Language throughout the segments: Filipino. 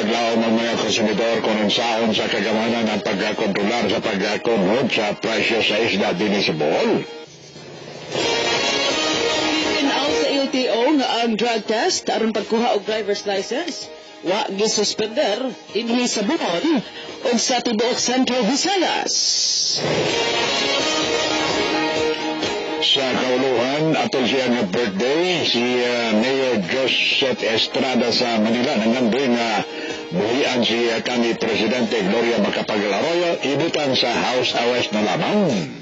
paglaom ang mga konsumidor kung saan sa kagamanan ang pagkakontrolar sa pagkakonhod sa presyo sa isda din sa Bohol. Inaw sa LTO nga ang drug test aron pagkuha og driver's license wa gisuspender dinhi sa Bohol o sa tibuok Central Visayas. Sa kauluhan, atol siya nga birthday, si Mayor Joseph Estrada sa Manila. Nangandoy nga buhian si kami Presidente Gloria Macapagal Arroyo, ibutan sa House Arrest na lamang.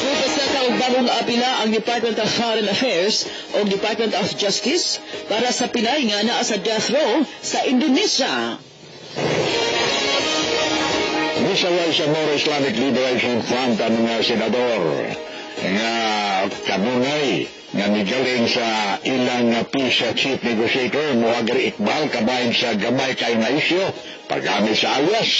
Nagpasaka og bagong apila ang Department of Foreign Affairs o Department of Justice para sa Pinay nga naa sa death row sa Indonesia. Misaway sa Moro Islamic Liberation Front ang mga senador nga kanunay nga nigaling sa ilang PISA Chief Negotiator Muhagar Iqbal kabahin sa gamay kayo na isyo paggamit sa alias.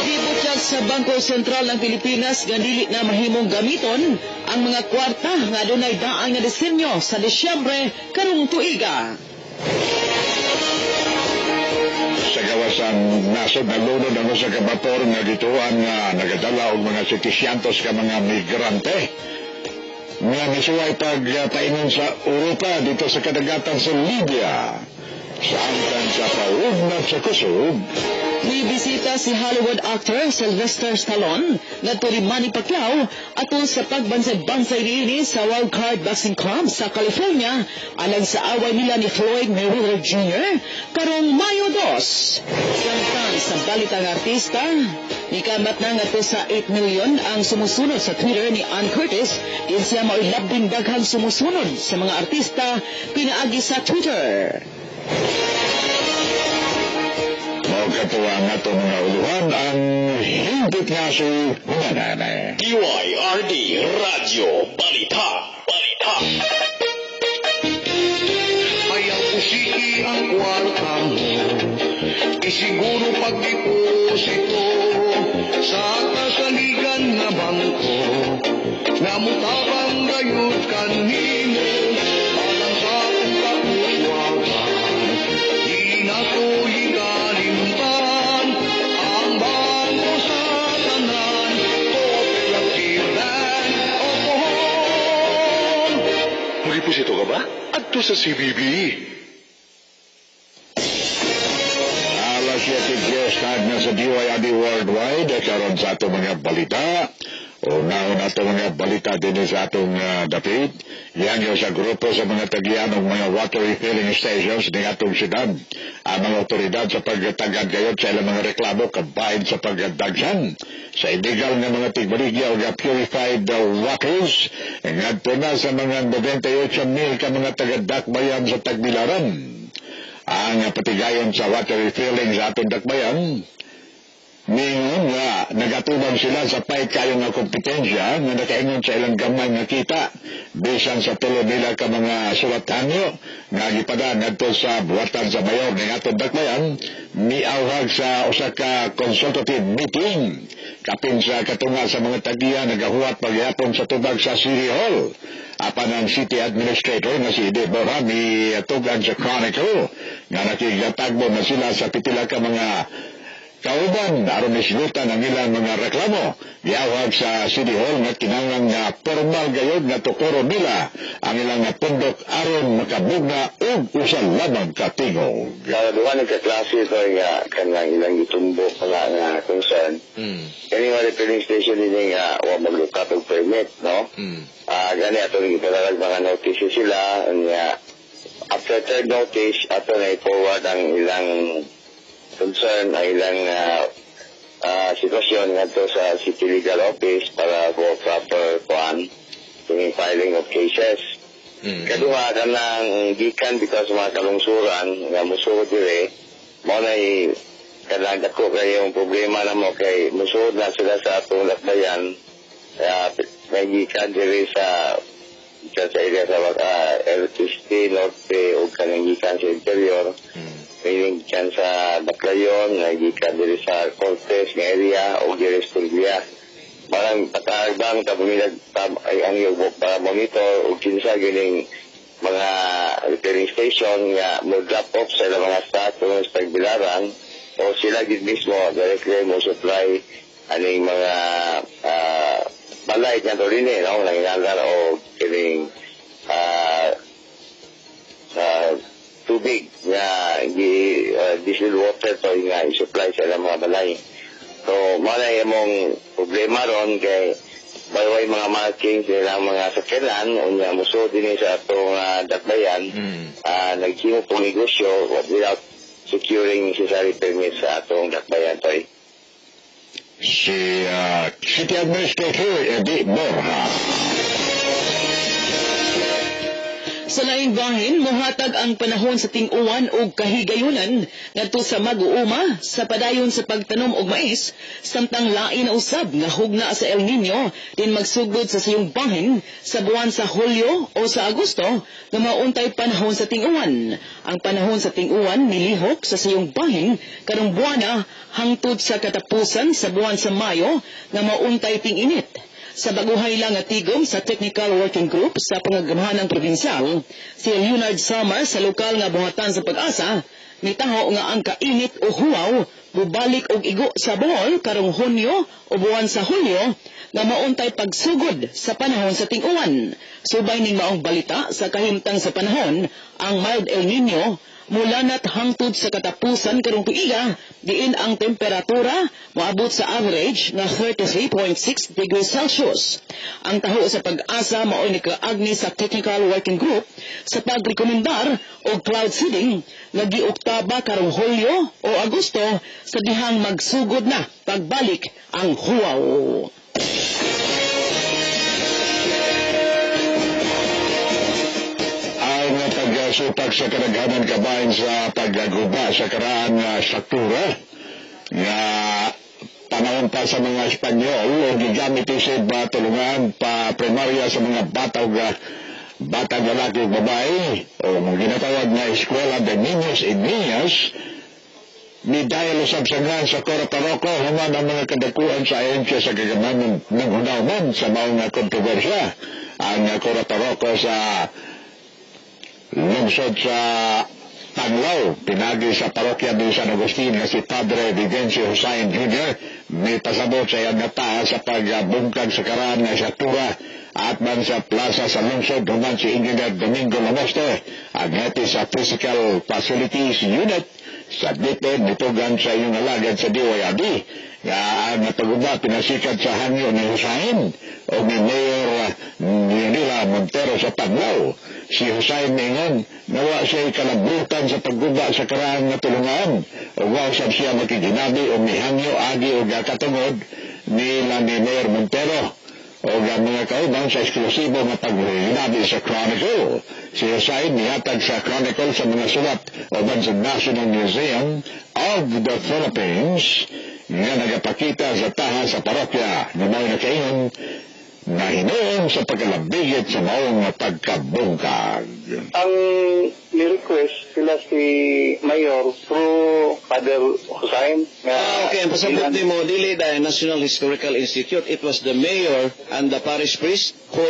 Gibutyag sa Bangko Sentral ng Pilipinas nga dili na mahimong gamiton ang mga kwarta nga dunay daan nga disenyo sa Disyembre karong tuiga. Sa gawasan nasod nalunod ang sa kabator nga gituan nga nagadala og mga 700 ka mga migrante nga misuway pagpaingon sa Europa dito sa kadagatan sa Libya. Samtang sa paugnat sa kusog, Bibisita si Hollywood actor Sylvester Stallone ngadto ri Manny Pacquiao atol sa pagbansay-bansay niini sa Wild Card Boxing Club sa California alang sa away nila ni Floyd Mayweather Jr. karong Mayo 2. Samtang sa balitang artista, ikamat na ngadto sa 8 million ang sumusunod sa Twitter ni Ann Curtis din siya mao'y labing daghang sumusunod sa mga artista pinaagi sa Twitter. katuwa nga ito mga uluhan ang hindot nga si Mananay. DYRD Radio Balita. Ayaw pusiki ang kwarta mo, isiguro pag-deposito sa kasaligan na bangko, na mutabang gayud kanimo, alang sa akong kapuswagan, di na ko igalimban, ang bangko sa tanan, Cooperative Bank of Bohol. Mag-deposito ka ba? Adto sa CBB. Alas 7 start na sa DYRD Worldwide karon sa atong mga balita. Una-una atong mga balita din sa atong dapit. Yan yung sa grupo sa mga tagyan ng mga water refilling stations ng atong syudad. Ang mga otoridad sa pagtagad gayot sa ilang mga reklamo kabahin sa pagdagsan sa illegal nga mga tigbaligya o purified waters. Ngadto na sa mga 98,000 ka mga taga-dakbayan sa Tagbilaran. Ang patigayon sa water refilling sa atong dakbayan, mingon nga nagatubang sila sa pay kayo nga kompetensya nga nakaingon sa ilang gamay nga kita bisan sa tulo nila ka mga sulathanyo nga gipadaan ngadto sa buwatan sa mayor ng atong dakbayan miawhag sa usa ka consultative meeting kapin sa katunga sa mga tagiya nagahuwat pagyapon sa tubag sa City Hall. Apan ang city administrator na si Deborah mi tugan sa Chronicle nga nakigatagbo na sila sa pitila ka mga kauban aron islutan ang ilang mga reklamo giawhag sa City Hall nga kinahanglan nga formal gayud nga tukuro nila ang ilang nga pundok aron makabugna og usa lamang ka tingog. Duha ni ka klase ito nga kanang ilang itumbok pala nga concern. Kani mga refilling station din nga wa maglukat og permit, no? Gani ato rin ipalalag mga notices sila nga after third notice ato na i-forward ang ilang concern ang ilang sitwasyon ngadto sa City Legal Office para for proper filing of cases. Kaduha kanang gikan because mga kalungsuran nga musuod dire mo na kanang dako kay yung problema na mo kay musuod na sila sa atong lakbayan may gikan dire sa area sa LTC Norte o kanang gikan sa interior. Meaning dyan sa Baclayon, nagikan diri sa Cortes nga area o diri sa Tulbia. Parang patagbang tabumilag ay ang yugbo para monitor o kinsa gining mga repairing station nga mo drop off sa ilang mga staff kung sa Tagbilaran o sila gid mismo directly mo supply aning mga balay nga rin no nangingalan o kining tubig nga diesel water to nga i-supply sa ilang mga balay. So mao na imong problema ron kay bayway mga marking sila mga sakyanan unya muso din sa atong dakbayan naghimo pong negosyo without securing necessary permits sa atong dakbayan toy. Si City Administrator Eddie Borja. Sa laing bahin, mohatag ang panahon sa ting-uwan o kahigayunan ngadto sa mag-uuma sa padayon sa pagtanom og mais samtang lain na usab nga hugna sa El Nino din magsugod sa siyong bahin sa buwan sa Hulyo o sa Agosto nga mauntay panahon sa ting-uwan. Ang panahon sa ting-uwan milihok sa siyong bahin karong buwana hangtod sa katapusan sa buwan sa Mayo nga mauntay ting-init. Sa baguhay lang nga tigom sa Technical Working Group sa pangagamahanang probinsyal, si Leonard Samar sa lokal nga buhatan sa Pag-asa, nitaho nga ang kainit o huwaw bubalik og igo sa Bohol karong Hunyo o buwan sa Hulyo nga mauntay pagsugod sa panahon sa ting-uwan. Subay ning maong balita sa kahimtang sa panahon, ang mild El Nino mula na't hangtod sa katapusan karong tuiga, diin ang temperatura moabot sa average nga 33.6 degrees Celsius. Ang taho sa Pag-asa mao'y nikaagni sa Technical Working Group sa pagrekomendar o cloud seeding nga giuktaba karong Hulyo o Agosto sa dihang magsugod na pagbalik ang huwaw. Supag sa kadaghanan kabahin sa paggaguba sa karaan nga struktura nga panahon pa sa mga Espanyol o gigamit isip ba tulungan pa primarya sa mga batang lalaki o babae o ginatawag na eskwela de niños y niñas ni dahil usab sangan sa Cora Parroco human ang mga kadakuan sa ahensya sa kagamanan ng hunawman sa mga kontrobersya. Ang Cora Parroco sa lungsod sa Panglao, pinagi sa parokya ng San Agustin na si Padre Vivencio Hussain Jr. may pasabot sa iyang nataha sa pagbungkag sa karaan ng struktura at man sa plaza sa lungsod human si Engineer Domingo Lamoste ang hati sa Physical Facilities Unit sa DIPED nitugan sa iyong alagad sa DYRD nga ang pag-uba pinasikat sa hangyo ni Hussain o ni Mayor Nila Montero sa Panglao. Si Hussain ningon nawa siya kalabutan sa pagguba sa karaan nga tulungan o wasab siya makiginabi o mihangyo agi o gakatungod nila ni Mayor Montero o mga kauban sa eksklusibo nga pagginabi sa Chronicle. Si Hussain nihatag sa Chronicle sa mga sulat o sa National Museum of the Philippines nga nagapakita sa taha sa parokya na may nakaingon na hinuon sa pagkalabigit sa maong pagkabungkag. Ang ni-request sila si Mayor through Father Hussain. Okay, ang pasabot ni mo, dili dahil National Historical Institute, it was the mayor and the parish priest who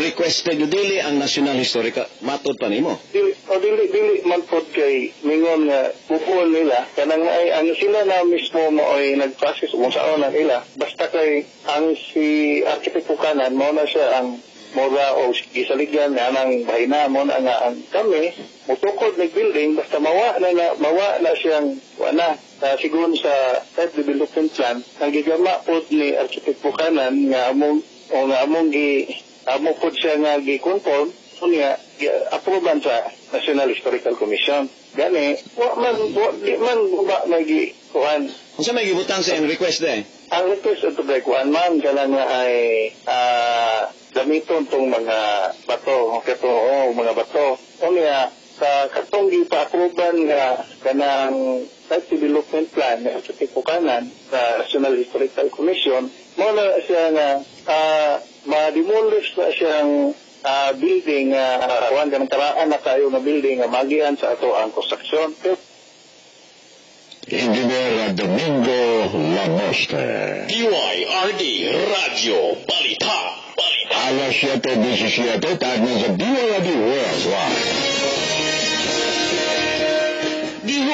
requested you, dili ang National Historical. Matod pa ni mo? Dili man po kay mingon nga bubuon nila. Kanang ay ang sila na mismo mo ay nag-process kung saan na nila. Basta kay ang si Architect Pukanan, mo na siya ang mura o gisaligyan na ang bahina mo na nga ang kami mutukod nag-building basta mawa na siyang wala siguro sa site development plan ang gigama po ni Architect Pukanan nga among pod siya nga gi-conform niya aproban sa National Historical Commission gani di man ba nagi-kuhan kung sa may gibutang sa request dahil ang request ito kay kuhan man kanang nga ay gamiton tong mga bato mga bato o niya sa katong gipa-aproban nga kanang site development plan na sa Pukanan sa National Historical Commission mo na siya nga ma-demolish na siyang building kuhan kanang karaan na kayo na building nga magian sa ato ang construction. Engineer Domingo Lamoste. DYRD Radio Balita. Alas 7:17 tagna sa DYRD World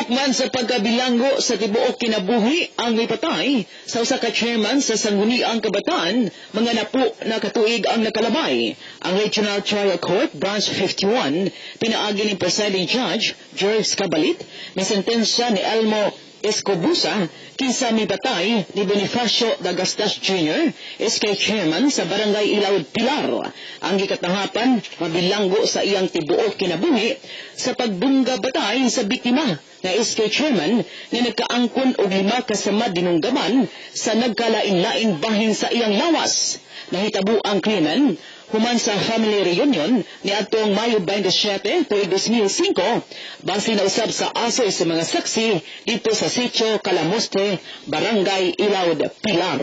Hukman sa pagkabilanggo sa tibuok kinabuhi ang mipatay sa usa ka chairman sa Sangguniang Kabataan, mga napo na katuig ang nakalabay. Ang Regional Trial Court, Branch 51, pinaagi ni Presiding Judge George Cabalit, may sentensya ni Elmo Escobusa kinsa mipatay ni Bonifacio Dagastas Jr., SK Chairman sa Barangay Ilawod Pilar. Ang gikatahapan mabilanggo sa iyang tibuok kinabuhi sa pagbungga batay sa biktima na SK Chairman na nagkaangkon og 5 kasamad dinunggaman sa nagkalain-laing bahin sa iyang lawas. Nahitabo ang krimen human sa family reunion ni atong Mayo 27, tuig 2005, base na usab sa asoy sa mga saksi dito sa Sitio Calamoste, Barangay Ilawod, Pilar.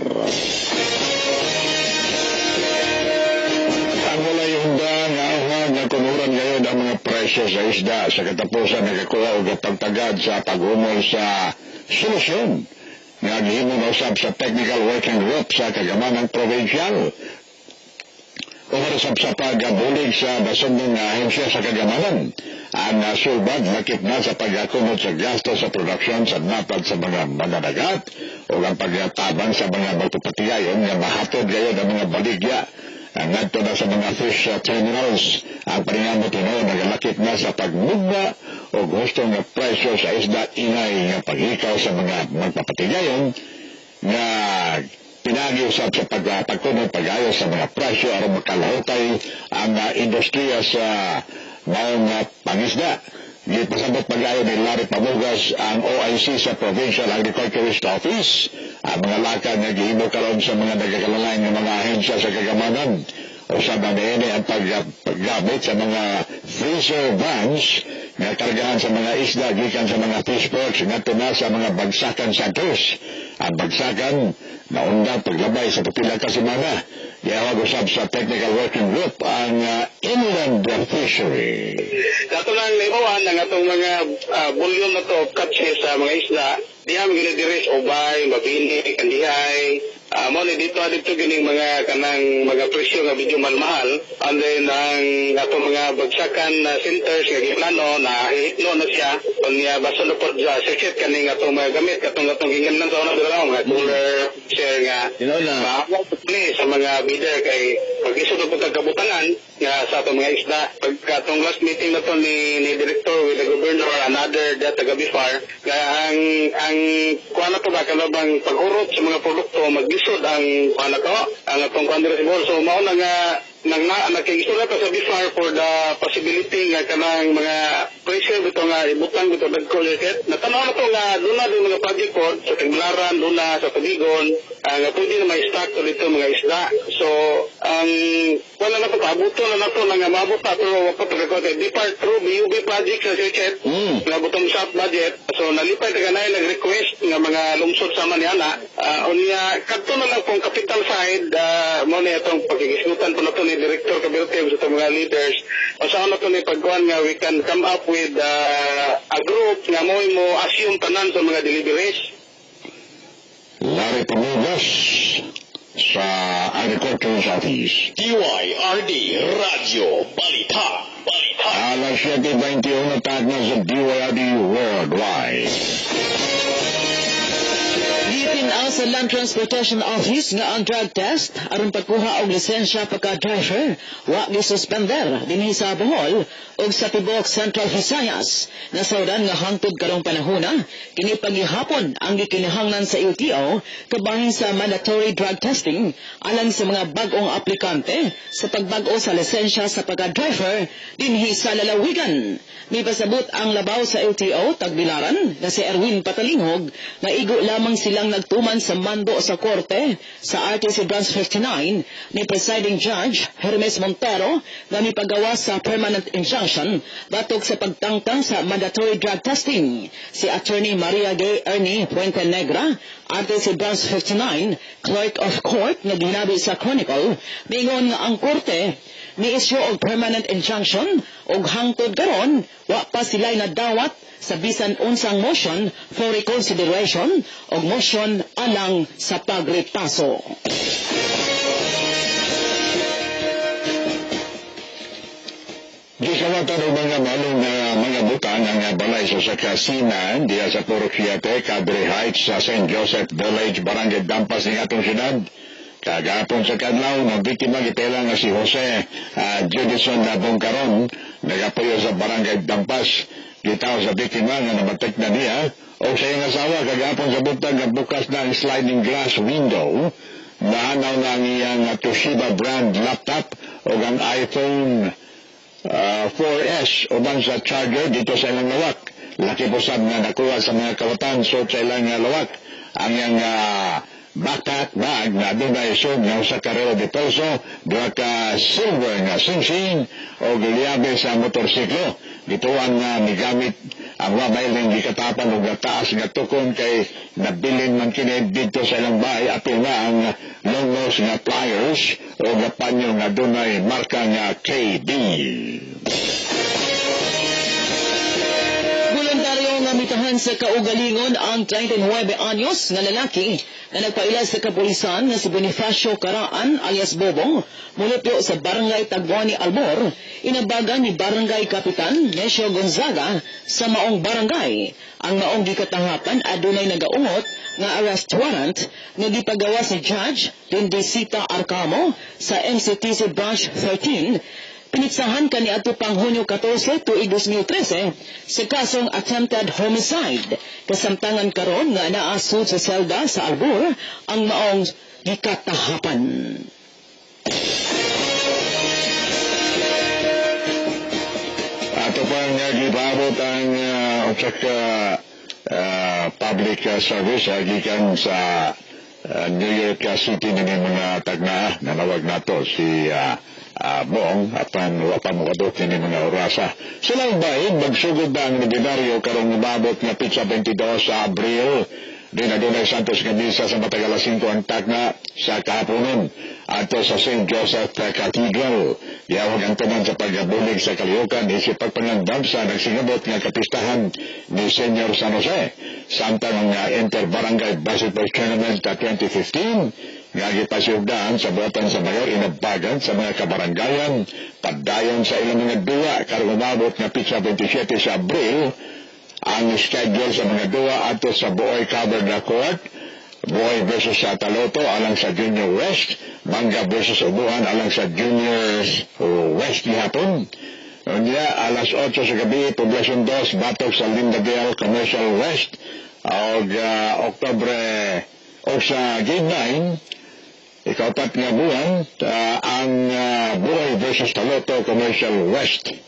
Ang walay hunda nga ahwag na kunuran ngayon ang mga presyo sa isda sa katapusan nagakuha og pagtagad sa pag-umol sa solusyon nga gihimo na usab sa Technical Working Group sa Kagamanang Provincial. Umarasab sa pagbulig sa basundong ahensya sa Kagamanan, ang sulbad nakit na sa pagkakunod sa gasto sa produksyon sa napad sa mga mananagat o ang pagtabang sa mga magpapatigayon nga mahatod gayon ang mga baligya ang ngadto na sa mga fish terminals. Ang paningamot ino nagalakit na sa pagmugna o gusto nga presyo sa isda inay nga paghikaw sa mga magpapatigayon nga pinagi usab sa pagkunod pag-ayo sa mga presyo aron makalahutay ang industriya sa maong pangisda. Gipasabot pag-ayo ni Larry Pamugas ang OIC sa Provincial Agriculturist Office ang mga lakad nga gihimo karon sa mga nagakalalay ng mga ahensya sa Kagamanan. Usab na niini ang paggamit sa mga freezer vans nga kargahan sa mga isda gikan sa mga fish ports ngadto na sa mga bagsakan centers. Ang bagsakan naunda paglabay sa pipila ka semana. Yawag usab sa Technical Working Group ang inland fishery. Dato lang naibawan ng atong mga volume na to katse sa mga isda. Diha mga ginidiris ubay, mabini, kandihay. Mo ni dito gining mga kanang mga presyo nga medyo mahal. And then ang ato mga bagsakan centers nga giplano na hitno na siya unya baso na pod sa circuit kaning ato mga gamit katong gingan sa una dalaw mga cooler share nga. Maawag ni sa mga bidder kay pag-isod og pagkabutangan nga sa ato mga isda. Pagkatong last meeting na to ni director with the governor another that taga Bifar nga ang kuan na to ba kanabang pag-urot sa mga produkto mag-isod ang kuan to ang atong considerable. So mao na nga nakigisura pa sa Bifar for the possibility nga kanang mga pressure bito nga ibutang bito nag-collected. Natanaw na to nga doon na mga project code sa Tiglaran, doon na sa Tubigon, nga pwede na may stock to dito mga isda. So, wala na to, pabuto na to nga mabot pa pero wapot nag-collected. Bifar through BUB project sa circuit, nga butong shop budget. So, nalipay taga na nag-request nga mga lungsod sa Maniana. Unya, kadto na lang pong capital side, mo na itong pagkigisnutan po na to ni Director Kabiltev sa mga leaders. Usahan na to ni pagkuhan nga we can come up with a group nga mo assume tanan sa mga deliveries. Larry Pamugas sa Agriculture's Office. DYRD Radio Balita. Alas 7:21 tag na sa DYRD Worldwide. Gitinaw sa Land Transportation Office nga ang drug test aron pagkuha og lisensya pagka-driver wa gisuspender dinhi sa Bohol ug sa tibuok Central Visayas. Nasaudan nga hangtod karong panahona kini paghihapon ang gikinahanglan sa LTO kabahin sa mandatory drug testing alang sa mga bag-ong aplikante sa pagbag-o sa lisensya sa pagka-driver dinhi sa lalawigan. Mipasabot ang labaw sa LTO Tagbilaran na si Erwin Patalingog na igo lamang silang nagtuman sa mando sa korte sa RTC Branch 59 ni Presiding Judge Hermes Montero na mipagawa sa permanent injunction batok sa pagtangtang sa mandatory drug testing. Si Attorney Maria Gay Ernie Puente Negra, RTC Branch 59, Clerk of Court na ginabi sa Chronicle, mingon nga ang korte ni-issue og permanent injunction og hangtod karon wa pa sila'y nadawat sa bisan unsang motion for reconsideration o motion alang sa pagretaso. Gikawatan ng mga malong mga butang ang balay sa kasinan diya sa Puro 7, Cadre Heights sa St. Joseph Village, Barangay Dampas ng atong syudad. Kagapon sa kadlaw, ng biktima gitela nga si Jose Judison na Bongkaron, nagapuyo sa Barangay Dampas. Gitaw sa biktima nga namatek na niya o sa iyang asawa kagapon sa butang nga bukas na ang sliding glass window. Nahanaw na ang iyang Toshiba brand laptop o ang iPhone 4S uban sa charger dito sa ilang lawak. Laki po sab nga nakuha sa mga kawatan so sa ilang lawak. Ang iyang backpack bag na dunay isog nga sa karero de peso, duha ka silver nga singsing o gilyabe sa motorsiklo. Ditoan nga migamit ang wabayling gikatapan o gataas nga tukon kay nabilin man kini dito sa ilang bahay apil nga ang long nose nga pliers o gapanyo nga dunay marka nga KB. Voluntaryo nga mitahan sa kaugalingon ang 39 anyos nga lalaki na nagpaila sa kapulisan nga si Bonifacio Caraan alias Bobong mulupyo sa Barangay Tagbuani Albor, inabagan ni Barangay Kapitan Necio Gonzaga sa maong barangay. Ang maong gikatahapan adunay nagaungot nga arrest warrant nga gipagawas ni Judge Lindisita Arcamo sa MCTC Branch 13. Pinitsahan kaniadto pang Hunyo 14 tuig 2013 sa kasong attempted homicide. Kasamtangan karon nga naasud sa selda sa Albor ang maong gikatahapan. Ato pa nga gibabot ang public service gikan sa New York City ng mga tagna nanawag nato si Bong apan wakadot ni mga orasa. Silang bahin magsugod na ang ordinaryo karong mababot nga pitsa 22 sa Abril. Din adunay Santos nga misa sa matagal 5 ang tagna sa kahaponon ato sa St. Joseph Cathedral. Yawag ang tanan sa pagbulig sa kalihukan isip pagpangandam sa nagsingabot nga kapistahan ni Senior San Jose. Samtang nga inter-barangay basketball tournament 2015 nga gipasugdaan sa buhatan sa mayor inabagan sa mga kabarangayan padayon sa ilang mga duwa karong umabot nga pitsa 27 sa Abril. Ang schedule sa mga duwa ato sa Buoy Covered na Court, Buoy versus sa Taloto alang sa Junior West, Manga versus Ubuhan alang sa Junior West gihapon. Unya alas 8 sa gabi Poblacion 2 batok sa Lindadale Commercial West og Oktubre o sa Gate 9 ikaupat nga buwan ang Buoy versus Taloto Commercial West.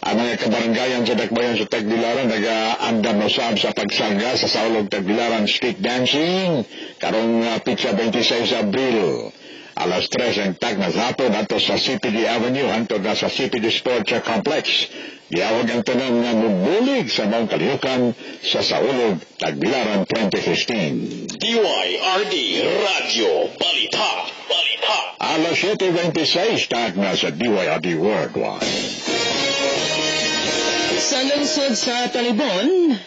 Ang mga kabarangayan sa Dakbayan sa Tagbilaran nag-andam usab sa pagsangga sa Saulog Tagbilaran Street Dancing karong pitsa 26 Abril. Alas 3 ang tagna hapon ato sa CPD Avenue hantod na sa CPD Sports Complex. Giyawag ang tanan nga mubulig sa mga kalihukan sa Saulog Tagbilaran 2015. DYRD Radio Balita. Alas 7:26 tagna sa DYRD Worldwide. Sa lungsod sa Talibon,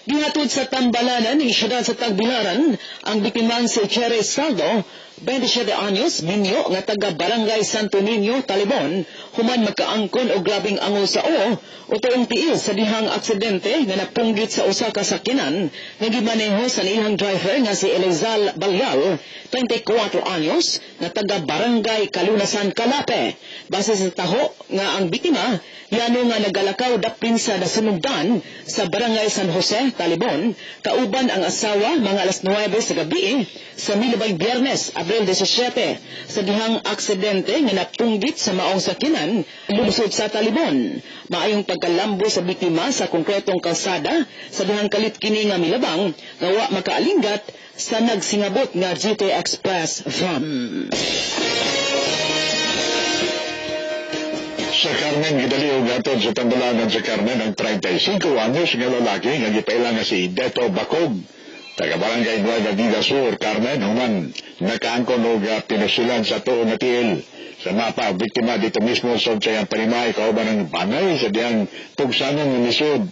gihatod sa Tambalanan ng siyudad sa Tagbilaran ang biktimang si Cherry Saldo, 27 anyos, minyo nga taga Barangay Santo Niño, Talibon, human magkaangkon o grabing ango sa o tuong tiil sa dihang aksidente nga napunggit sa usa ka sakyanan nga gimaneho sa ilang driver nga si Elizal Balyal, 24 anyos, nga taga Barangay Kalunasan, Calape. Base sa taho nga ang biktima yano nga nagalakaw dapin sa nasunugdan sa Barangay San Jose, Talibon, kauban ang asawa mga alas 9 sa gabi sa milabay Biyernes, Abril 17, sa dihang aksidente nga napunggit sa maong sakyanan lungsod sa Talibon. Maayong pagkalambo sa biktima sa konkretong kalsada sa dihang kalit kini nga milabang gawa makaalingat sa nagsingabot nga GT Express van. Sa Carmen gidaliw gatod sa Tambalanan sa Carmen ang 35 anyos nga lalaki nga gipaila nga si Deto Bacog, taga Barangay Nueva Vida Sur, Carmen, human nakaangkon og pinusulan sa tuon na tiil. Sa mapa, biktima dito mismo sa sayang panimay kauban ng banay sa diyang pugsanong umisod.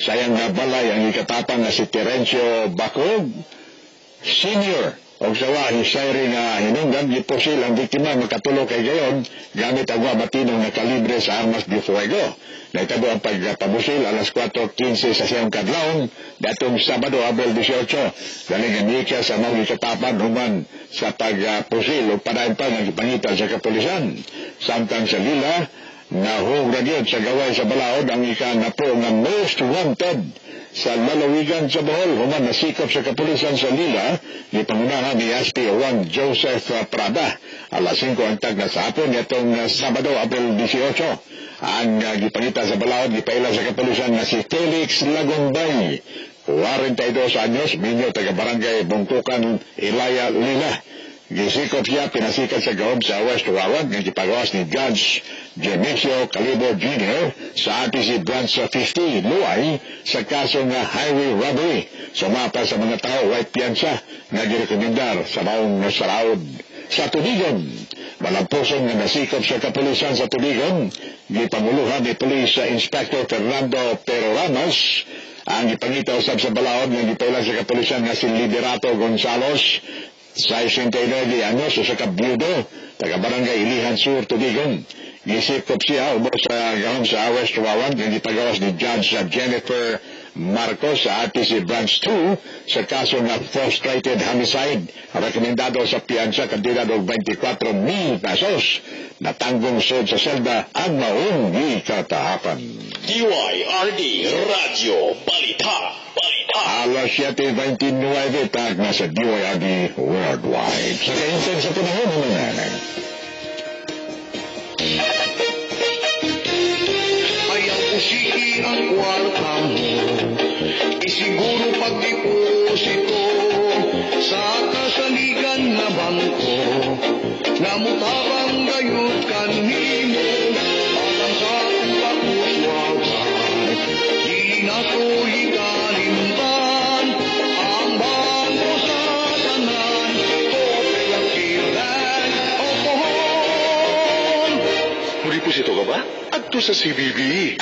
Sayang nga balay ang ikatapang nga si Terencio Bacog Senior o sawa hisayri nga hinunggan giposil ang biktima makatulo kay gayon gamit ang matinong na kalibre sa armas de fuego. Naitabo ang pagpabusil alas 4:15 sa siyang kadlawon datong Sabado, Abril 18. Galing ang ika sa mga katapan human sa pagpusil o padayon pa ng ipangitan sa kapulisan. Samtang sa Lila, nahugragyod sa gaway sa balaod ang ika na po nga most wanted sa lalawigan sa Bohol. Human nasikop sa kapulisan sa Lila ni pangunahan ni SP1 Joseph Prada. Alas 5 ang tagna sa hapon itong Sabado, Abril 18. Ang gipangita sa balaod gipaila sa kapulisan na si Felix Lagumbay, 42 anyos, minyo taga barangay Bungtukan, Ilaya, Lila. Gisikop siya, pinasikat sa gaob sa West Warrant ng gipagawas ni Judge Dionisio Calibo Jr. sa RTC Branch 50, Luay, sa kaso nga highway robbery. Sumapa sa mga tao, white piyansa, nga girekomendar sa maong nasaraod sa Tubigon. Malampusong nga nasikop sa kapulisan sa Tubigon, gipanguluhan ni Police Inspector Fernando Pero Ramos. Ang gipangita usab sa balaod nga gipailan sa kapulisan nga si Liberato Gonzalos, 69 anyos, sa kabyudo, taga barangay Ilihan Sur, Tubigon. Gisikop siya ubos sa gahom sa West Warrant nga gipagawas ni Judge Jennifer Marcos sa RTC Branch 2 sa kaso nga frustrated homicide. Rekomendado sa piyansa kantidad og 24,000 pesos. Natanggong sud sa selda ang maong gikatahapan. DYRD Radio Balita. Alas 7:29 tag na sa DYRD Worldwide. Sa kaintan sa panahon mga Ayaw usiki ang kwarta mo, isiguro pagdeposito sa kasaligan na bangko, namutabang gayud kanimo, alam sa akong pakuswagan, di na to ikalimban, ang bangko sa tanan, Cooperative o pohon. Deposito ka ba? Adto sa CBB.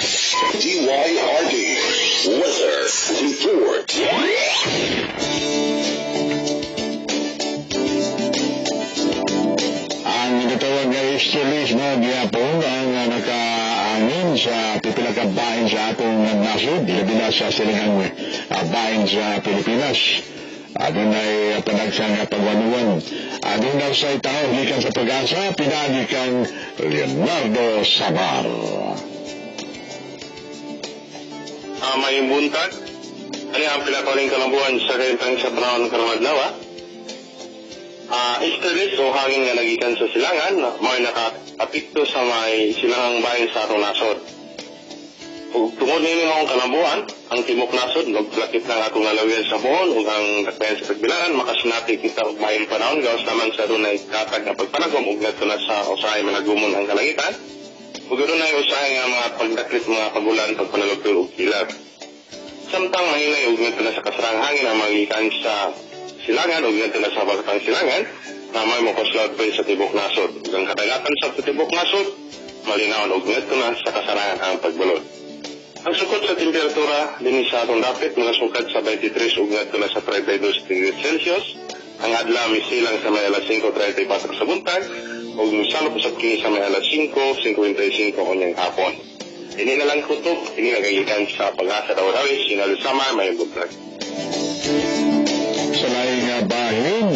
DYRD Weather Report. Ang natawag nga istolismo gihapon ang nakaangin sa pipila ka bahin sa atong nasod, labi na sa silingang bahin sa Pilipinas. Adunay panagsang pagwanuan. Adunay sa tao gikan sa Pag-asa, pinagi kang Leonardo Sabar. May buntag. Ano ang pinakaling kalambuan sa kaitang sa panahon karamaglawa? Easterlies o hangin nga nagikan sa silangan, may nakapikto sa may silangang bahin sa atong nasod. Ug tungod nini mong kalambuan, ang timok nasod, naglakip ng atong lalawigan sa Bohol, ug ang dakbayan sa Tagbilaran, makasinati kita og bahin panahon, gawas naman sa doon ay katag na pagpanagom, ug nato na sa usahay managumon ang kalangitan, ug doon ay usahay nga mga pagdaklit, mga pagulan, pagpanalugtol ug kilat. Samtang mahinay, ug nato na sa kasarang hangin ang magikan sa silangan, ug nato na sa bagatang silangan, na may mokoslaud pa sa tibok nasod. Ug ang katagatan sa tibok nasod, malinaw ug nato na sa kasarangan ang pagbalod. Ang sukot sa temperatura din sa atong dapit mga sukad sa 23 ug ngadto na sa 32 degrees Celsius. Ang adlaw misilang sa may alas 5:34 sa buntag ug misalop usab kini sa may alas 5:55 onyang hapon. Ini na lang kutob, ini nagagikan sa Pag-asa daw Dawis, sinalo sama may buntag. Sa laing bahin,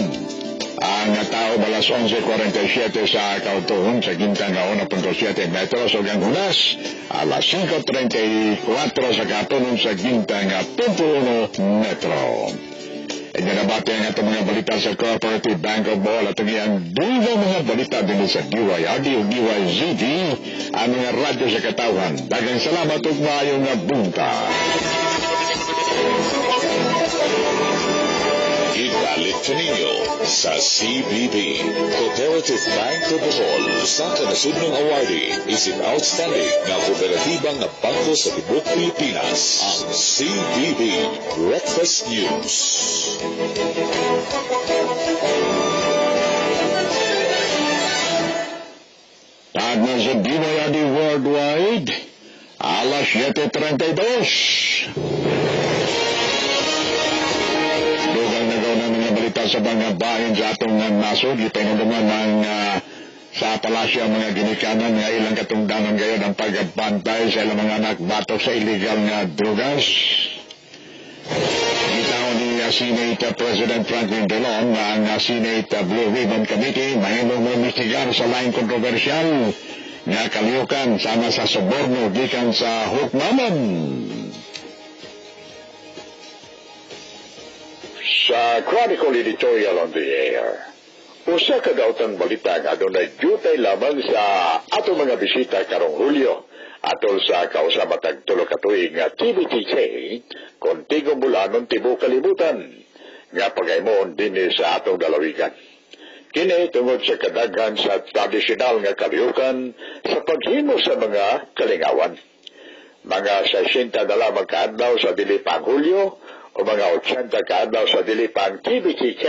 ang tao balas 11:47 sa kautuhon sa gintang 1.7 metros o gangunas, alas 5:34 sa katunon sa gintang 0.1 metro. Inanabate ang atong mga balita sa Cooperative Bank of Bohol at ang dulo mga balita din sa DYRD o DYZD, ang mga radyo sa katawhan. Dagang salamat ug maayong buntag. Ibalik ka ninyo sa CBB, Cooperative Bank of Bohol, sa kanasudnong awardee, isip outstanding na kooperatibang na bangko sa Tibok Pilipinas, ang CBB Breakfast News. Tagna sa DYRD Worldwide, alas 7:32. Dugang nagaw ng mga balita pa sa mga bahin sa atong nasod, ipainunduman ng sa palasyo ang mga ginikanan nga ilang katungdanan gayon ang pagbantay sa ilang mga anak batok sa illegal nga drugas. Bitaw ni Senate President Franklin Drilon na ang Senate Blue Ribbon Committee mahimong maimbestigar sa laing kontrobersyal nga kaliyukan sama sa suborno gikan sa hukmanan. Sa Chronicle Editorial on the Air, usa ka daotang balita nga adunay jutay lamang sa ato mga bisita karong Hulyo atol sa kausamatag tulo ka tuig nga TBTK kon tigong bulanon tibuok kalibutan nga pagaymoon dinhi sa atong dalawigan. Kini tungod sa kadaghan sa tradisyonal nga kaliyukan sa paghimo sa mga kalingawan. Mga 60 na lamang kaadlaw sa dili pang Hulyo o mga 80 kaadlaw sa dili pang TBTK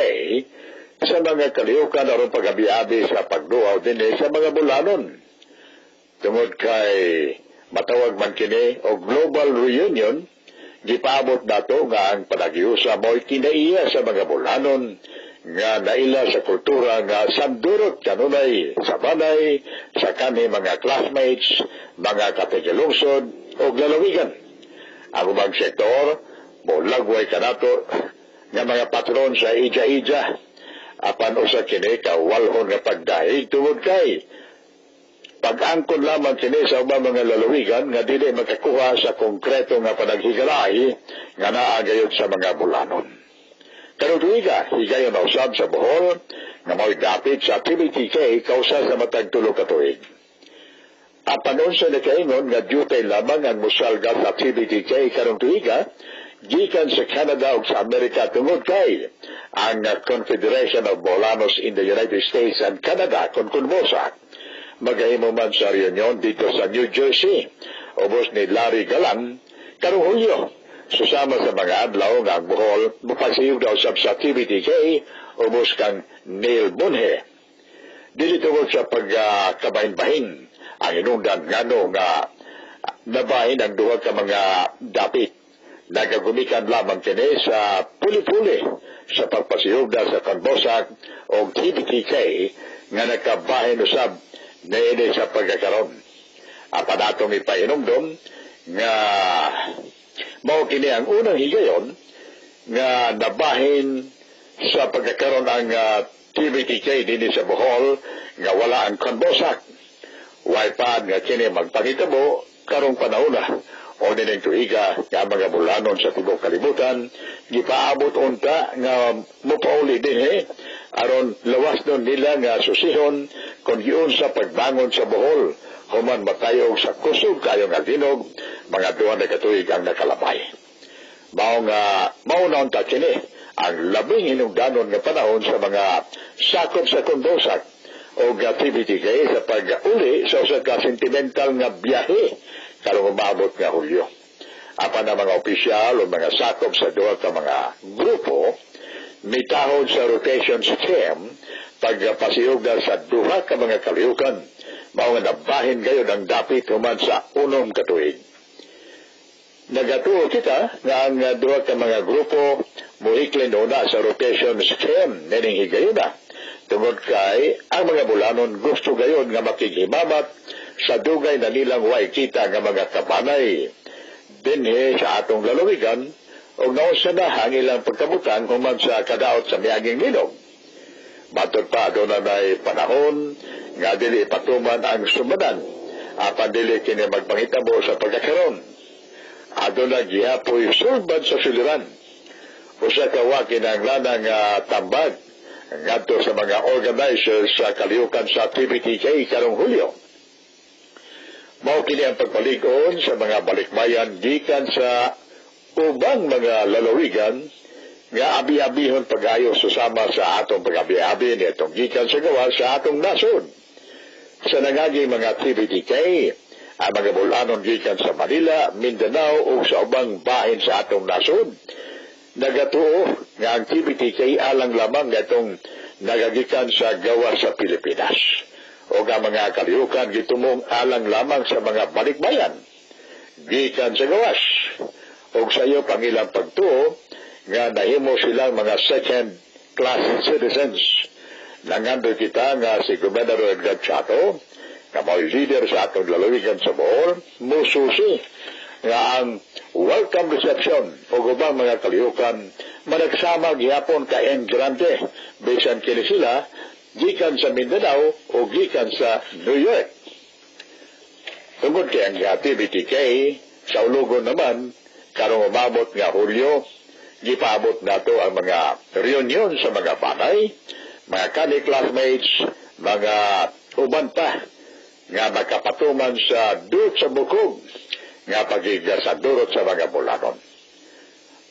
sa mga kaliyukan aron pagabi-abi sa pagduaw dinhi sa mga bulanon. Tungod kay matawag man kini o global reunion, gipaabot nato nga ang panagiusa mo'y kinaiya sa mga bulanon nga naila sa kultura nga sandurot kanunay sa banay sa kani mga classmates, mga katigilungsod o lalawigan. Ang ubang sektor molagway kanato nga mga patron sa ija-ija apan usa kini kawalhon nga pagdahig tungod kay pag-angkon lamang kini sa ubang mga lalawigan nga dili makakuha sa konkreto nga panaghigalay nga naa gayud sa mga bulanon. Karong tuiga higayon na usab sa Bohol nga mao'y dapit sa TBTK kausa sa matag tulo ka tuig. Apan unsa nakaingon nga dutay lamang ang mosalga sa TBTK karong tuiga gikan sa Canada ug sa Amerika tungod kay ang Confederation of Bolanos in the United States and Canada konkunmosa magahimo man sa reunion dito sa New Jersey ubos ni Larry Galan karong Hulyo susama sa mga adlaw nga ang Bohol mupasiyog daw sa TBTK ubos kang Neil Bunhe dili tungod sa pagkabahin-bahin ang inundan ngano nga nabahin ang duha ka mga dapit. Nagagumikan lamang kini sa puli-puli sa pagpasiyugda sa Kanbosak o TBTK nga nakabahin usab na ini sa pagkakaroon. Apan atong ipainumdom nga mao kini ang unang higayon nga nabahin sa pagkakaroon ang TBTK dinhi sa Bohol nga wala ang Kanbosak. Waipan nga kini magpangitabo karong panahon na o nilang tuiga nga mga bulanon sa tibok kalibutan gipaabot unta nga mupauli dinhi aron lawas nun nila nga susihon kung giun sa pagbangon sa Bohol human matayog sa kusog kayong aldinog mga duha na katuig ang nakalabay. Mao na unta kini ang labing hinungdanon nga panahon sa mga sakop sa Kanbosak o TBTK sa pag-uli sa usa ka sentimental nga biyahe karong umabot nga Hulyo. Apan ang mga opisyal o mga sakop sa duha ka mga grupo mitahod sa rotation scheme pagpasiyog sa duha ka mga kaliyukan mao nga nabahin gayud ang dapit human sa unom ka tuig. Nagatuo kita nga ang duha ka mga grupo muhiklin una sa rotation scheme nining higayuna tungod kay ang mga bulanon gusto gayud nga makighimamat sa dugay na nilang way kita nga mga kabanay dinhi sa atong lalawigan o naunsa na ang ilang pagkabutan human sa kadaot sa miaging linog. Matod pa doon na panahon nga dili patuman ang sumadan apan dili kini magpangitabo sa pagkakaroon. Aduna gihapoy sulbad sa suliran. Usa ka wakin ang lanang tambag ngadto sa mga organizers sa kaliyukan sa TBTK karong Hulyo. Mao kini ang pagpalig-on sa mga balikbayan gikan sa ubang mga lalawigan nga abi-abihon pag-ayo susama sa atong pag-abi-abi nitong gikan sa gawa sa atong nasod. Sa nangaging mga TBTK, ang mga bulanon gikan sa Manila, Mindanao o sa ubang bahin sa atong nasod, nagatuo nga ang TBTK alang lamang netong nagagikan sa gawa sa Pilipinas. O nga mga kaliyukan gitumong alang lamang sa mga balikbayan gikan sa gawas o sa iyo pangilang pagtuo nga nahimo silang mga second class citizens. Nangandoy kita nga si Gobernador Edgar Chato, nga may leader sa atong lalawigan sa Bohol, mususi nga ang welcome reception o gubang mga kalihukan managsama gihapon ka engrande bisan kini sila gikan sa Mindanao o gikan sa New York. Tungod kay ang activity kay sa ulugon naman karong umabot nga Hulyo, gipaabot nato ang mga reunion sa mga banay, mga classmates, mga uban pa nga makapatuman sa dut sa bukog nga pagiga sa durot sa mga bulanon.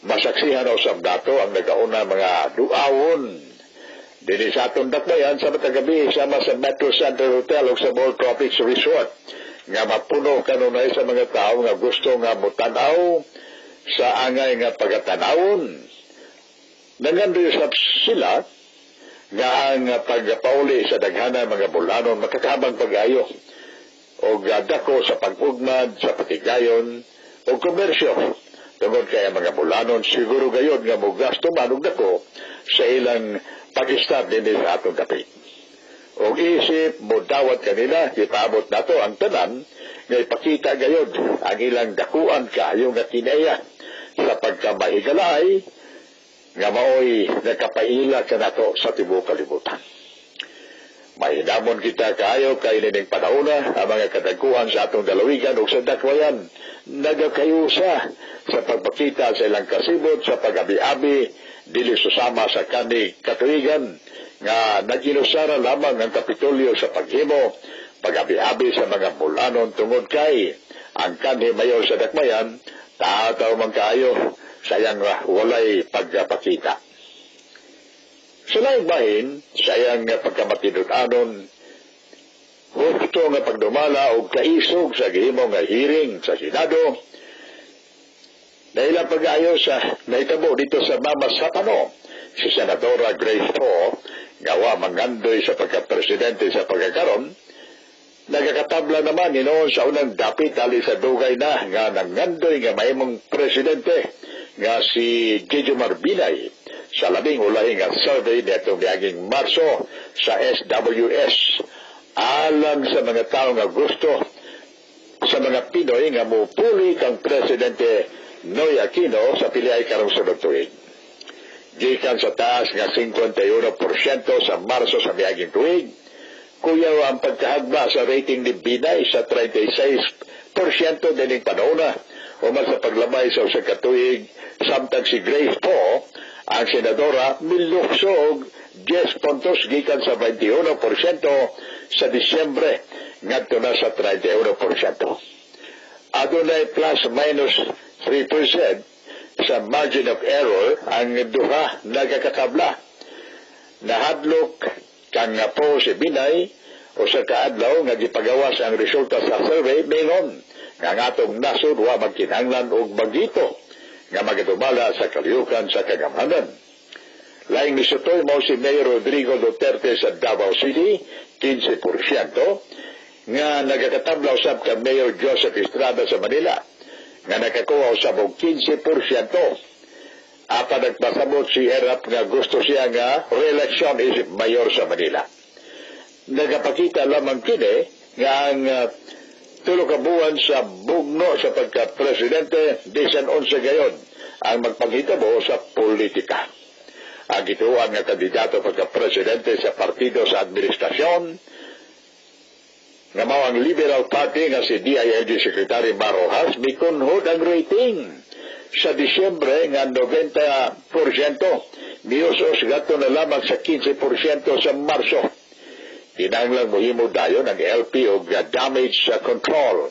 Masaksihan o samdato ang nagauna mga duawon dini sa atong dakbayan sa matagabi sama sa Metro Center Hotel o sa Bohol Tropics Resort nga mapuno kanunay sa mga tao nga gusto nga mutanaw sa angay nga pagatanawon. Nangandoy sila nga ang pagpauli sa daghanan mga bulanon makakabang pag-ayo o dako sa pag-ugmad sa patigayon o komersyo. Tungod kaya mga bulanon siguro gayon nga mugasto manong dako sa ilang pag-istab din sa atong dapit. O isip mo dawat kanila, ipaabot nato ang tanan nga ipakita gayon ang ilang dakuan kayo nga kinaya sa pagkamahigalay nga maoy nakapaila ka nato sa tibuok kalibutan. Mahinamon kita kayo kay nining panahona ang mga kadaguhan sa atong dalawigan o sa dakwayan nagakayusa sa pagpakita sa ilang kasibot sa pag-abi-abi dili susama sa kani katuigan nga naginusara lamang ang Kapitolyo sa paghimo pag-abi-abi sa mga bulanon tungod kay ang kanhi mayor sa dakwayan tataw man kayo sayang walay pagpakita. Sa laing bahin, sayang nga pagkamatinud-anon, gusto nga pagdumala o kaisog sa gihimo nga hearing sa Senado, na ilang pag-ayo sa naitabo dito sa Mama Sapano, si Senadora Grace Poe, nga wa mangandoy sa pagkapresidente sa pagkakaron, nagakatabla naman inoon sa unang dapit ali sa dugay na nga nangandoy nga mahimong presidente nga si Gijomar Binay sa labing ulaing nga survey netong miaging Marso sa SWS alang sa mga tao nga gusto sa mga Pinoy nga mupuli kang Presidente Noy Aquino sa piliay karong sunod tuig. Gikan sa taas nga 51% sa Marso sa miaging tuig, kuya ang pagkahagba sa rating ni Binay sa 36% dining panahon uman sa paglamay sa usa ka tuig samtang si Grace Poe ang senadora miluksog 10 puntos gikan sa 21% sa Disyembre ngadto na sa 31%. Adunay plus minus 3% sa margin of error ang duha nagakatabla. Nahadlok kang po si Binay o sa kaadlaw nga gipagawas ang resulta sa survey mingon nga atong nasod wa magkinahanglan og bagito nga magadumala sa kaliyukan sa kagamanan. Laing misutoy mo si Mayor Rodrigo Duterte sa Davao City, 15%, nga nagakatabla usab ka Mayor Joseph Estrada sa Manila, nga nakakuha usab og 15%. Apa nagpasabot si Erap nga gusto siya nga re-election isip mayor sa Manila. Nagapakita lamang kini nga ang tulo ka buwan sa bugno sa pagka-presidente, disan 11 gayon ang magpanghitabo sa politika. Ang gituan nga kandidato pagka-presidente sa partido sa administrasyon, nga mao ang Liberal Party nga si DILG Secretary Marojas, mikunhod ang rating sa Disyembre nga 90%, miusos gato na lamang sa 15% sa Marso. Kinahanglan mohimo dayon ang LP og damage control.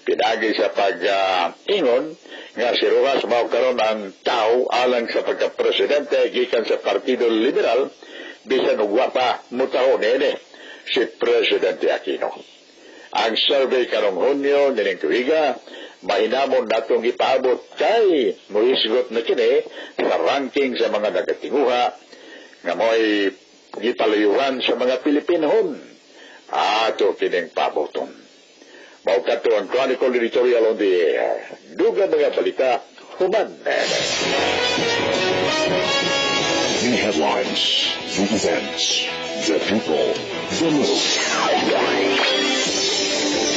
Pinagi sa pag-ingon nga si Rojas mao karon ang tao alang sa pagka-presidente gikan sa Partido Liberal bisan og wa pa mutaho nene si Presidente Aquino. Ang survey karong Hunyo nining tuiga mahinamon natong ipaabot kay mohisgot na kini sa ranking sa mga nagatinguha nga mo'y gipalayuhan sa mga Pilipinhon ato kining paboton. Maukato ang Chronicle Editorial on the Air. Dugang mga balita, human. The headlines, the events, the people, the news.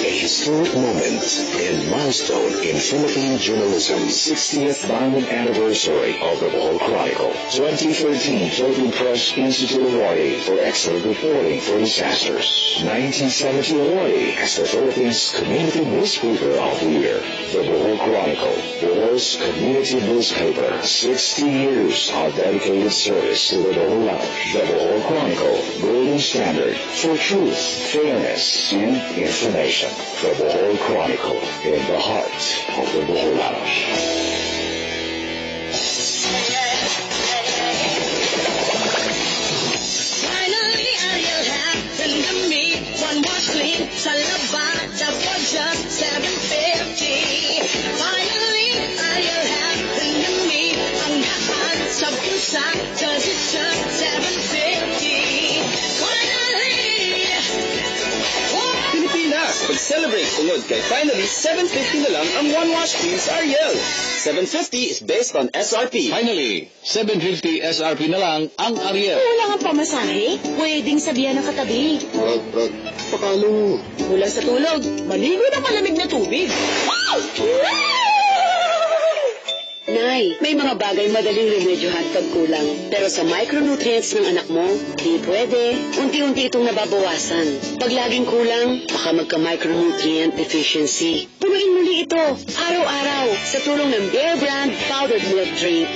A historic moment and milestone in Philippine journalism. 60th Diamond Anniversary of the Bohol Chronicle. 2013 Philippine Press Institute Awardee for excellent reporting for disasters. 1970 awardee as the Philippines Community Newspaper of the Year. The Bohol Chronicle, Bohol's community newspaper. 60 years of dedicated service to the Boholano. The Bohol Chronicle, golden standard for truth, fairness, and information. The Bohol Chronicle, in the heart of the Boholano. Finally, Ariel happened to me. One wash clean, sa Labada for just $7.50. Finally, Ariel happened to me. Ang lahat sa bulsa, does it just $7.50? Finally! Pag-celebrate ungod kay finally 750 na lang ang One Wash Cleans Ariel. 750 is based on SRP. Finally, 750 SRP na lang ang Ariel. Wala kang pamasahe? Pwedeng sabihan ng katabi. Pakalo. Mula sa tulog, maligo ng malamig na tubig. Nay, may mga bagay madaling remedyohan pag kulang. Pero sa micronutrients ng anak mo, di pwede. Unti-unti itong nababawasan. Pag laging kulang, baka magka-micronutrient deficiency. Punuin muli ito, araw-araw, sa tulong ng Bear Brand Powdered Milk Drink.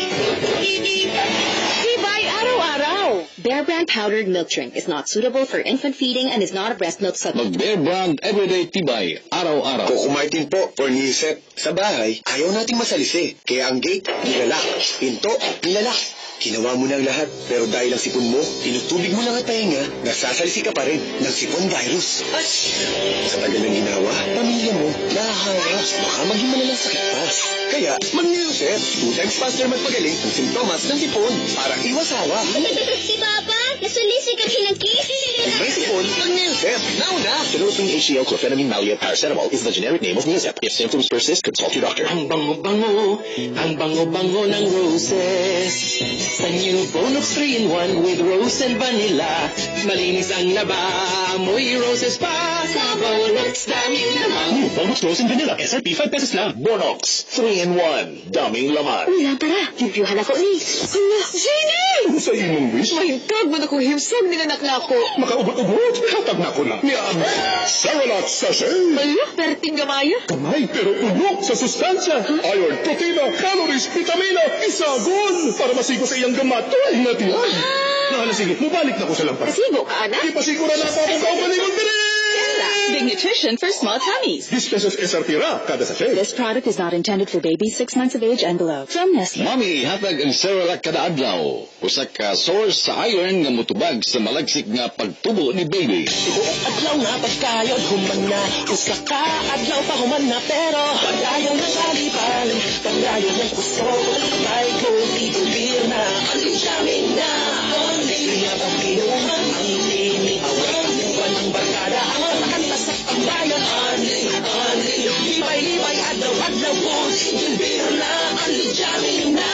Tibay araw-araw! Bear Brand Powdered Milk Drink is not suitable for infant feeding and is not a breast milk supplement. Mag-Bear Brand Everyday Tibay, araw-araw. Coco Martin po, for Niset. Sa bahay, ayaw nating masalisi. Kaya ang gate, nilalak. Pinto, nilalak. Ginawa mo na ang lahat, pero dahil ang sipon mo, tinutubig mo lang at pahinga, nasasalisi ka pa rin ng sipon virus. Sa tagal ng ginawa, pamilya mo, nahaharap. Baka maging malalang sakit pa. Kaya, mag-Niset. 2 times faster magpagaling ang simptomas ng sipon para iwas hawa. Si Papa, nasalisi ka kinaki. May sipon, mag-Niset. Now na! Phenolphine HCl chlorphenamine maleate paracetamol is the generic name of Niset. If symptoms persist, consult your doctor. Ang bango-bango ng roses. Sa new Bonox 3-in-1 with rose and vanilla. Malinis ang laba, amoy roses pa. Sa Bonox, daming laman. New Bonox Rose and Vanilla, SRP 5 pesos lang. Bonox 3-in-1, daming laman. Uy, tara, timpiyuhan ako ni. Hala, Jenny! Sa imong wish, Mahintag man ako himsog, nilanak na ako. makaubot-ubot, hatag na ko na. Niya ang Cerelac Sachet. Hala, perting gamaya. Kamay pero puno sa sustansya. Iron, protina, calories, vitamina, isagon. Para masigo sa iyang gamatoy na tiyan. Nahala, sige, mubalik na ko sa lampas. Pasigo ka, anak? Ipasigura na ako kung kaumaligod din. Big nutrition for small tummies. 10 pesos SRP ra kada sachet. This product is not intended for babies 6 months of age and below. From Nestle. Mami, hatag ang Cerelac kada adlaw. Usa ka source sa iron nga mutubag sa malagsik nga pagtubo ni baby. Adlaw na pagkayod human na. Usa ka adlaw pa human na. Pero pagdayo ng kalipan, pagdayo ng gusto. May kulti-tulir na. Ang jamin na. Hindi nga pagkinuman. Ang ini-awang buwan ng barkada. Ang makanta sa pambayan. Libay-libay adlaw-adlaw po. Hindi na. Ang jamin na.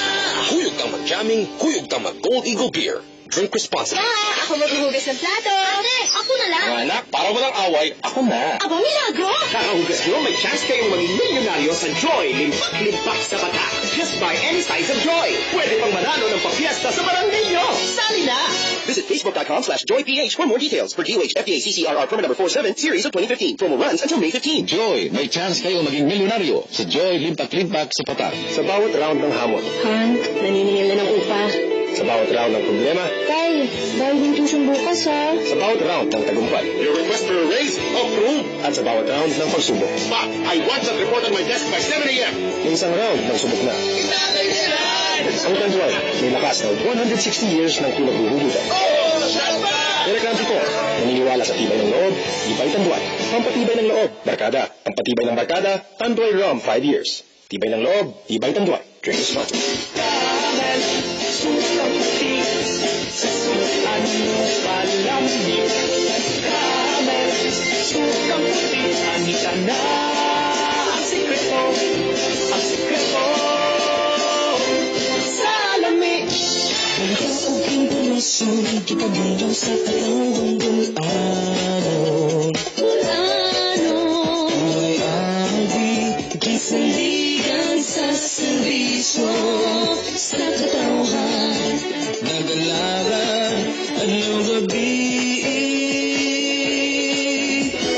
Huyog kang mag-jamming, huyog kang mag-Gold Eagle Beer. Drink responsibly. Ako maghuhugas ng plato. Ate, ako na lang. Anak, para walang away, ako na. Aba, milagro! Kakahugas nyo, may chance kayong maging milyonaryo sa Joy Limpak-Limpak sa Bata. Just buy any size of Joy. Pwede pang manalo ng papiesta sa barangay nyo. Sali na! Visit Facebook.com/JoyPH for more details. For DOH FDA CCRR permit number 47, series of 2015. Promo runs until May 15. Joy, may chance kayo maging milyonaryo sa Joy Limpak-Limpak sa Patak. Sa bawat round ng hamon, Han, naniningil na ng upa. sa bawat round ng problema, Tay, dahil yung tuition bukas ha. sa bawat round ng tagumpay, Your request for a raise? Approved. at sa bawat round ng pagsubok. But I want that report on my desk by 7 a.m. Yung isang round ng subok na. Ang Tanduay, may lakas ng 160 years ng pinaghuhugutan. Telegram ko, naniniwala sa tibay ng loob, tibay Tanduay. Pampatibay ng loob, barkada. Pampatibay ng barkada, Tanduay Rum 5 years. Tibay ng loob, tibay Tanduay. Drink responsibly. Salami, Ipagulong sa katawang gulano Buhay aldi Kisandigan sa serbisyo Sa katawhan Nagalaran Anong gabi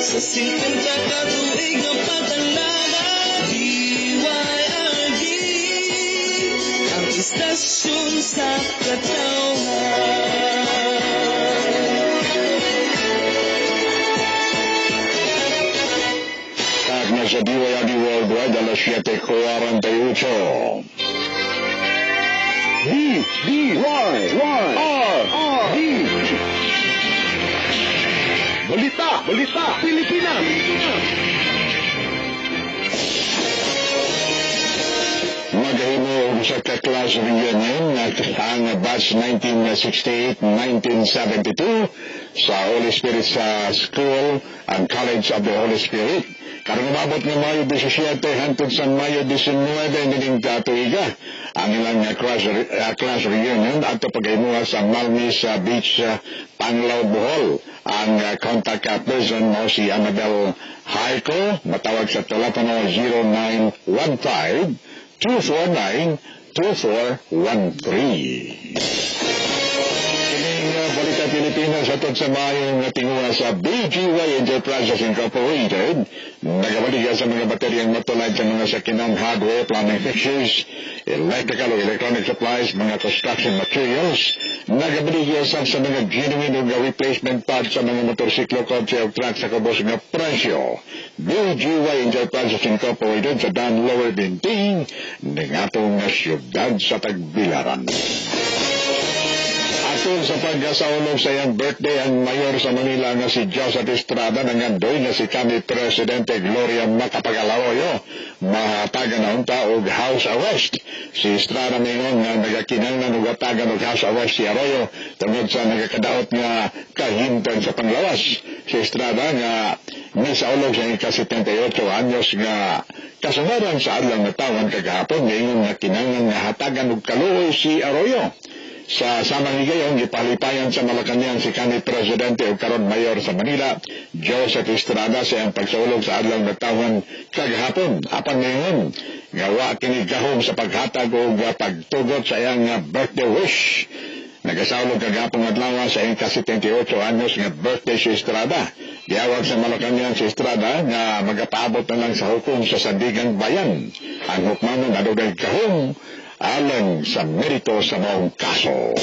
Sa 50 katuig ng patalaga DYRD Ang istasyon sa katawhan Sa DYRD Worldwide, alas 7:48. D-D-Y-Y-R-D Balita Pilipinas Magahimo sa ka-class reunion ang batch 1968-1972 sa Holy Spirit sa School and College of the Holy Spirit. Karong umabot ng Mayo 17 hangtod sa Mayo 19 nining katuiga ang ilang class reunion at paghimuha sa Malmis Beach, Panglao, Bohol. Ang contact person mo si Annabel Haiko, matawag sa telepono 0915-249-2413. Balita Pilipinas atod sa mayong tinguha sa BGY Enterprises Incorporated. Nagabaliga sa mga bateryang matulad sa mga sakinang hardware, plumbing fixtures, electrical o electronic supplies, mga construction materials. Nagabaliga sa mga genuine o replacement parts sa mga motorsiklo, kotse o truck sa kubos ng presyo. BGY Enterprises Incorporated sa Dan Lower Binting ng atong siyudad sa Tagbilaran. Atol sa pagkasaulog sa iyang birthday ang mayor sa Manila nga si Joseph Estrada nangandoy nga si kami Presidente Gloria Macapagal-Arroyo mahatagan na unta og house arrest. Si Estrada mayon nga nagakinahanglan og hatagan og house arrest si Arroyo tungod sa nagakadaot nga kahimtang sa panglawas. Si Estrada nga misaulog sa ika-78 anyos nga kasungaran sa adlang na tawan kagahapon ngayon nga kinahanglan nga hatagan og kaluoy si Arroyo. Sa samang higayon, ipalipayan sa Malacañang si kanhi Presidente o karon Mayor sa Manila, Joseph Estrada sa iyang pagsaulog sa adlaw na taon kagahapon. Apan ngayon, gawa kini gahom sa paghatag o pagtugot sa iyang birthday wish. Nagasaulog kagahapon adlaw sa iyang ka-78 anyos nga birthday si Estrada. Giawag sa Malacañang si Estrada nga magapaabot na lang sa hukom sa Sandigan Bayan. Ang hukmanon na dugay gahom alang sa merito sa maong kaso.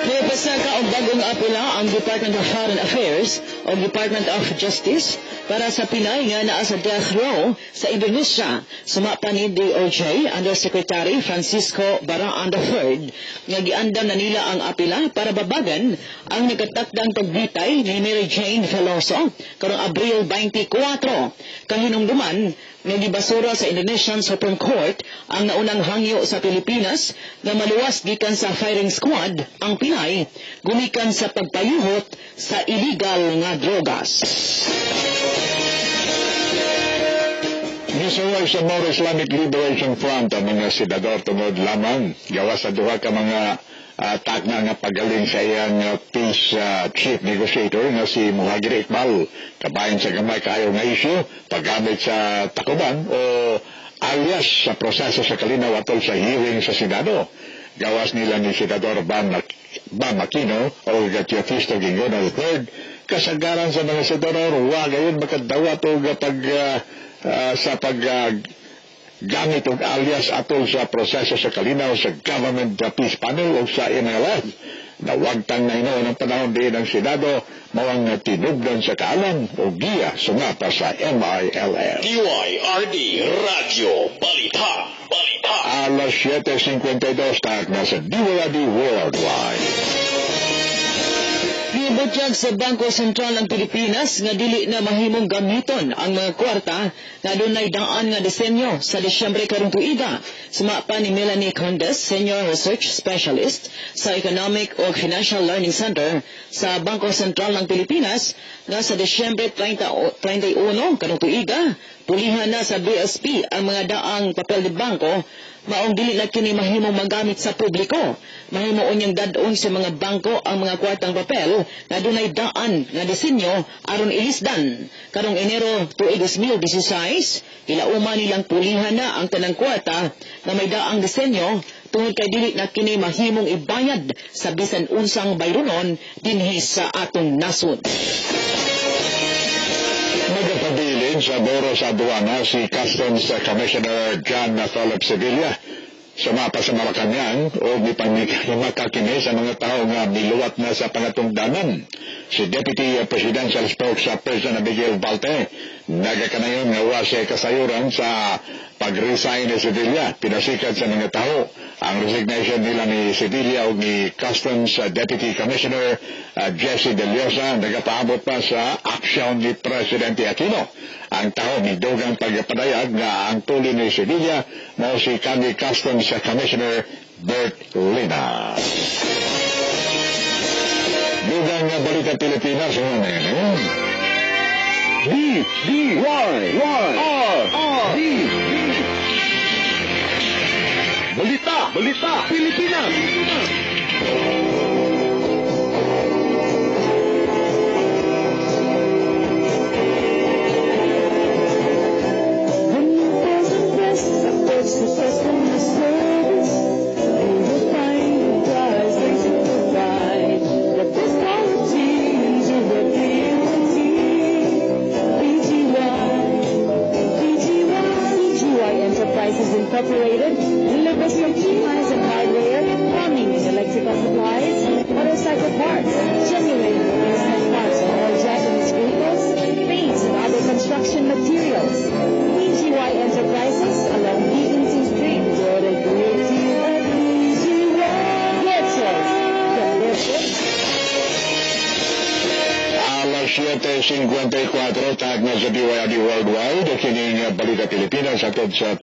Nagpasa ka ang bagong apela ang Department of Foreign Affairs o Department of Justice para sa Pinay nga naa sa death row sa Indonesia. Sumapa ni DOJ Undersecretary Francisco Baraan III nga giandam na nila ang apela para babagan ang nagatakdang pagbitay ni Mary Jane Veloso karong Abril 24. Kahinungduman nga gibasura sa Indonesian Supreme Court ang naunang hangyo sa Pilipinas nga maluwas gikan sa firing squad ang Pinay gumikan sa pagpayuhot sa illegal nga drogas. Gisuway sa More Islamic Liberation Front ang mga senador tungod lamang gawa sa duha ka mga tagna nga pagaling sa iyang peace chief negotiator nga si Muhajir Iqbal. Kabayan sa gamay kayo nga issue paggamit sa takuban o alias sa proseso sa kalinaw atol sa hearing sa Senado. Gawas nila ni Senador Bam Aquino o Teofisto Gingon III kasagaran sa mga senador wa gayon makadawat o sa gamit og alias atol sa proseso sa kalinaw sa Government Peace Panel o sa NLF. Nawagtang na inoon ang panahon din ng Senado mawang tinugdan sa kaalam o giya sumata sa MILF. DYRD Radio Balita. Alas 7:52 start na sa DYRD Worldwide. Gibutyag sa Bangko Sentral ng Pilipinas nga dili na mahimong gamiton ang mga kwarta nga dunay daan nga disenyo sa Disyembre karong tuiga. Sumapa ni Melanie Condes, Senior Research Specialist sa Economic o Financial Learning Center sa Bangko Sentral ng Pilipinas, nga sa Desyembre 31 kanong tuiga, pulihan na sa BSP ang mga daang papel de bangko, maong dili na kini mahimong magamit sa publiko. Mahimo unyang dadon sa mga bangko ang mga kwartang papel nga dunay daan nga disenyo aron ilisdan. Karong Enero tuig 2016, ilauman nilang pulihan na ang tanang kwarta nga may daang disenyo tungod kay dili na kini mahimong ibayad sa bisan unsang bayronon dinhi sa atong nasod. Nagapabilin sa Buro sa Aduana si Customs Commissioner John Philip Sevilla. Sumapa sa Malacanang o makakini sa mga tao nga niluwat na sa pangatungdanan. Si Deputy Presidential Spokesperson Miguel Balte nagakanayon nga wa siya kasayuran sa pag-resign ni Sevilla. Pinasikat sa mga tao ang resignation nila ni Sevilla o ni Customs Deputy Commissioner Jesse De Leosa. Nagapaabot pa sa aksyon ni Presidente Aquino. Ang tao ni Dogang pagpadayag nga ang tuloy ni Sevilla mo si County Customs Commissioner Bert Lina. Dugang nga balita Pilipinas ngayon. D-D-Y-Y-R-R-D Balita Pilipinas. Incorporated delivers computerized and hardware, plumbing and electrical supplies, motorcycle parts, genuine replacement parts for all Japanese vehicles, paints and other construction materials. BGY Enterprises along Beacon Street, Jordan Creative BGY Pixels. Alas 7:54 tag na sa DYAD Worldwide, kining balita Pilipinas atod sa